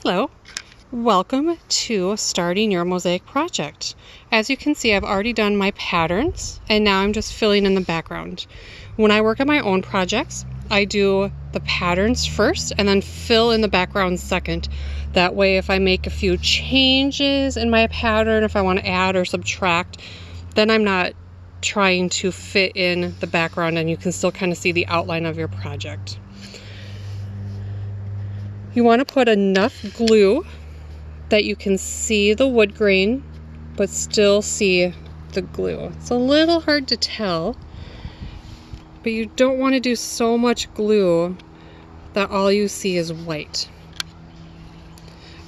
Hello, welcome to starting your mosaic project. As you can see, I've already done my patterns and now I'm just filling in the background. When I work on my own projects, I do the patterns first and then fill in the background second. That way, if I make a few changes in my pattern, if I want to add or subtract, then I'm not trying to fit in the background and you can still kind of see the outline of your project. You want to put enough glue that you can see the wood grain, but still see the glue. It's a little hard to tell, but you don't want to do so much glue that all you see is white.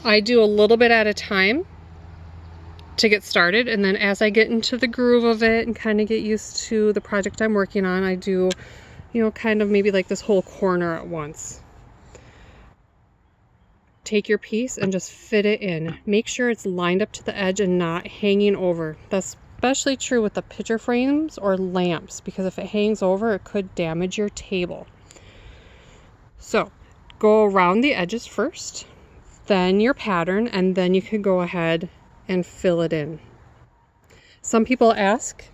I do a little bit at a time to get started, and then as I get into the groove of it and kind of get used to the project I'm working on, I do, kind of maybe like this whole corner at once. Take your piece and just fit it in. Make sure it's lined up to the edge and not hanging over. That's especially true with the picture frames or lamps, because if it hangs over, it could damage your table. So go around the edges first, then your pattern, and then you can go ahead and fill it in. Some people ask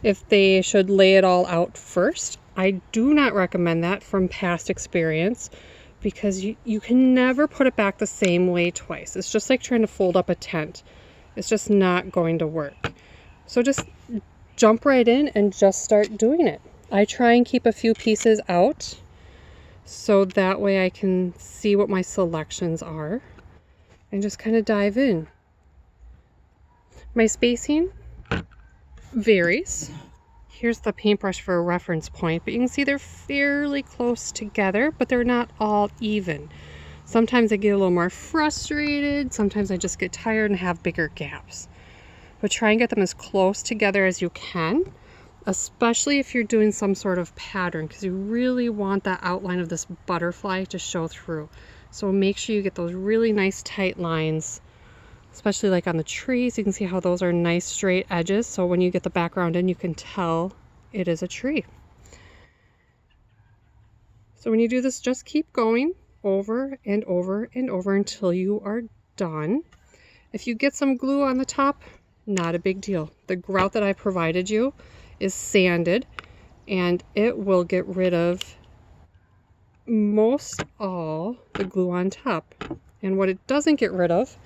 if they should lay it all out first. I do not recommend that from past experience, because you can never put it back the same way twice. It's just like trying to fold up a tent. It's just not going to work. So just jump right in and just start doing it. I try and keep a few pieces out so that way I can see what my selections are and just kind of dive in. My spacing varies. Here's the paintbrush for a reference point, but you can see they're fairly close together, but they're not all even. Sometimes I get a little more frustrated, sometimes I just get tired and have bigger gaps. But try and get them as close together as you can, especially if you're doing some sort of pattern, because you really want that outline of this butterfly to show through. So make sure you get those really nice tight lines, especially like on the trees. You can see how those are nice straight edges, so when you get the background in, you can tell it is a tree. So when you do this, just keep going over and over and over until you are done. If you get some glue on the top, not a big deal. The grout that I provided you is sanded and it will get rid of most all the glue on top. And what it doesn't get rid of,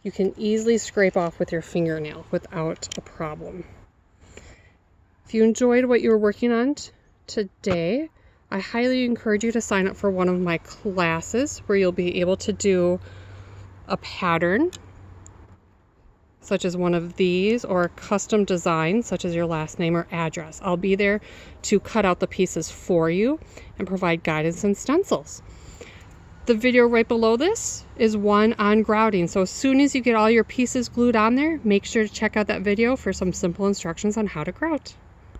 you can easily scrape off with your fingernail without a problem. If you enjoyed what you were working on today, I highly encourage you to sign up for one of my classes where you'll be able to do a pattern, such as one of these, or a custom design, such as your last name or address. I'll be there to cut out the pieces for you and provide guidance and stencils. The video right below this is one on grouting. So as soon as you get all your pieces glued on there, make sure to check out that video for some simple instructions on how to grout.